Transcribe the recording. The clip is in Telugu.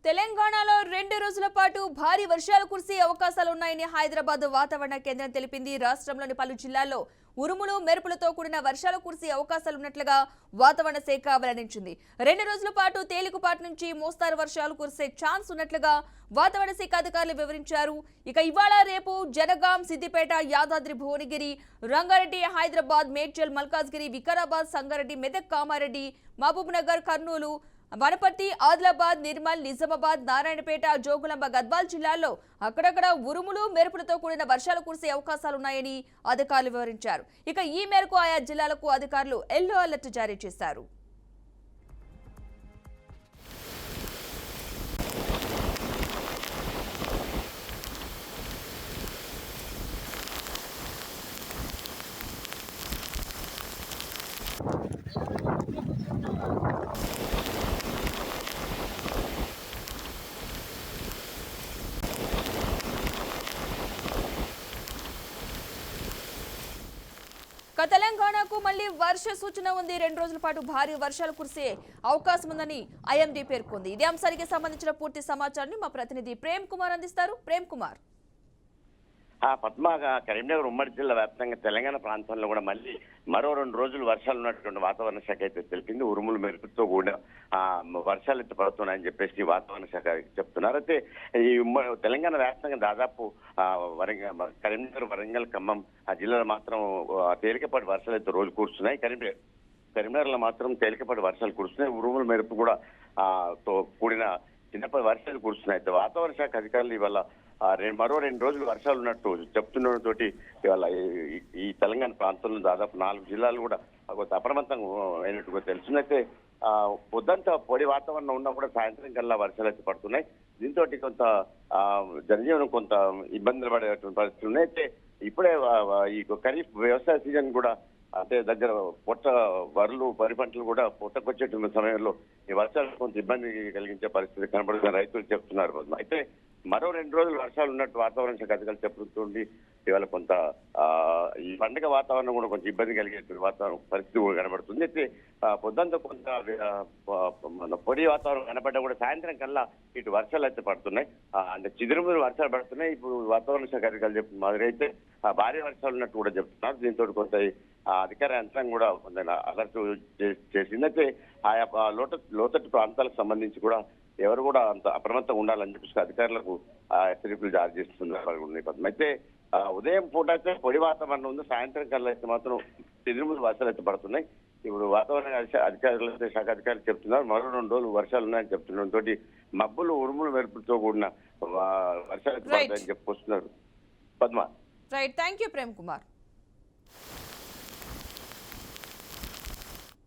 తెలంగాణలో 2 రోజుల పాటు భారీ వర్షాలు కురిసే అవకాశాలు ఉన్నాయని హైదరాబాద్ వాతావరణ కేంద్రం తెలిపింది. రాష్ట్రంలోని పలు జిల్లాల్లో ఉరుములు మెరుపులతో కూడిన వర్షాలు కురిసే అవకాశాలున్నట్లుగా వాతావరణ శాఖ వెల్లడించింది. 2 రోజుల పాటు తేలికపాటి నుంచి మోస్తారు వర్షాలు కురిసే ఛాన్స్ ఉన్నట్లుగా వాతావరణ శాఖ అధికారులు వివరించారు. ఇక ఇవాళ రేపు జనగాం, సిద్దిపేట, యాదాద్రి భువనగిరి, రంగారెడ్డి, హైదరాబాద్, మేడ్చల్, మల్కాజ్గిరి, వికారాబాద్, సంగారెడ్డి, మెదక్, కామారెడ్డి, మహబూబ్ నగర్, కర్నూలు, వనపర్తి, ఆదిలాబాద్, నిర్మల్, నిజామాబాద్, నారాయణపేట, జోగులాంబ, గద్వాల్ జిల్లాల్లో అక్కడక్కడ ఉరుములు మెరుపులతో కూడిన వర్షాలు కురిసే అవకాశాలున్నాయని అధికారులు వివరించారు. ఇక ఈ మేరకు ఆయా జిల్లాలకు అధికారులు ఎల్లో అలర్ట్ జారీ చేశారు. తెలంగాణకు మళ్లీ వర్ష సూచన ఉంది. 2 రోజుల పాటు భారీ వర్షాలు కురిసే అవకాశం ఉందని ఐఎండీ పేర్కొంది. ఇదే అంశానికి సంబంధించిన పూర్తి సమాచారాన్ని మా ప్రతినిధి ప్రేమ్ కుమార్ అందిస్తారు. ప్రేమ్ కుమార్. పద్మగా కరీంనగర్ ఉమ్మడి జిల్లా వ్యాప్తంగా తెలంగాణ ప్రాంతంలో కూడా మళ్ళీ మరో 2 రోజులు వర్షాలు ఉన్నటువంటి వాతావరణ శాఖ అయితే తెలిపింది. ఉరుములు మెరుపుతో కూడా వర్షాలు అయితే పడుతున్నాయని చెప్పేసి వాతావరణ శాఖ చెప్తున్నారు. అయితే ఈ తెలంగాణ వ్యాప్తంగా దాదాపు కరీంనగర్, వరంగల్, ఖమ్మం ఆ జిల్లాలో మాత్రం తేలికపాటి వర్షాలు అయితే రోజు కురుస్తున్నాయి. కరీంనగర్లో మాత్రం తేలికపాటి వర్షాలు కురుస్తున్నాయి. ఉరుములు మెరుపు కూడా తో కూడిన చిన్నపాటి వర్షాలు కురుస్తున్నాయి. అయితే వాతావరణ శాఖ అధికారులు ఇవాళ మరో 2 రోజులు వర్షాలు ఉన్నట్టు చెప్తుండటంతో ఇవాళ ఈ తెలంగాణ ప్రాంతంలో దాదాపు 4 జిల్లాలు కూడా కొంత అప్రమత్తంగా అయినట్టుగా తెలుసునైతే పొద్దంతా పొడి వాతావరణం ఉన్నా కూడా సాయంత్రం కల్లా వర్షాలు అయితే పడుతున్నాయి. దీంతో కొంత జనజీవనం కొంత ఇబ్బందులు పడేటువంటి పరిస్థితులు ఉన్నాయి. అయితే ఇప్పుడే ఈ ఖరీఫ్ వ్యవసాయ సీజన్ కూడా అంటే దగ్గర వరి పంటలు కూడా పొట్టకొచ్చేటువంటి సమయంలో ఈ వర్షాలు కొంత ఇబ్బంది కలిగించే పరిస్థితి కనబడుతున్న రైతులు చెప్తున్నారు. అయితే మరో 2 రోజులు వర్షాలు ఉన్నట్టు వాతావరణ శాఖ అధికారులు చెప్తుండి ఇవాళ కొంత ఈ పండుగ వాతావరణం కూడా కొంచెం ఇబ్బంది కలిగేటువంటి వాతావరణ పరిస్థితి కూడా కనబడుతుంది. అయితే పొద్దుంతా కొంత పొడి వాతావరణం కనబడ్డా కూడా సాయంత్రం కల్లా ఇటు వర్షాలు అయితే పడుతున్నాయి. అంటే చిదురుమురు వర్షాలు పడుతున్నాయి. ఇప్పుడు వాతావరణ శాఖ అధికారులు చెప్తున్న మాదిరి అయితే భారీ వర్షాలు ఉన్నట్టు కూడా చెప్తున్నారు. దీంతో కొంత అధికార యంత్రం కూడా అలర్ట్ చేసింది. అయితే ఆయా లోతట్టు ప్రాంతాలకు సంబంధించి కూడా ఎవరు కూడా అంత అప్రమత్తంగా ఉండాలని చెప్పేసి అధికారులకు హెచ్చరికలు జారీ చేస్తున్నారు. అయితే ఉదయం పూట అయితే పొడి వాతావరణం ఉంది. సాయంత్రం కల్లా అయితే మాత్రం చిరుములు వర్షాలు అయితే పడుతున్నాయి. ఇప్పుడు వాతావరణ అధికారులు అయితే శాఖ అధికారులు చెప్తున్నారు మరో 2 రోజులు వర్షాలు ఉన్నాయని చెప్తున్నారు. మబ్బులు ఉరుములు మెరుపులతో కూడిన వర్షాలు అయితే పడతాయని చెప్పుకొస్తున్నారు. Padma. Right, thank you Prem Kumar.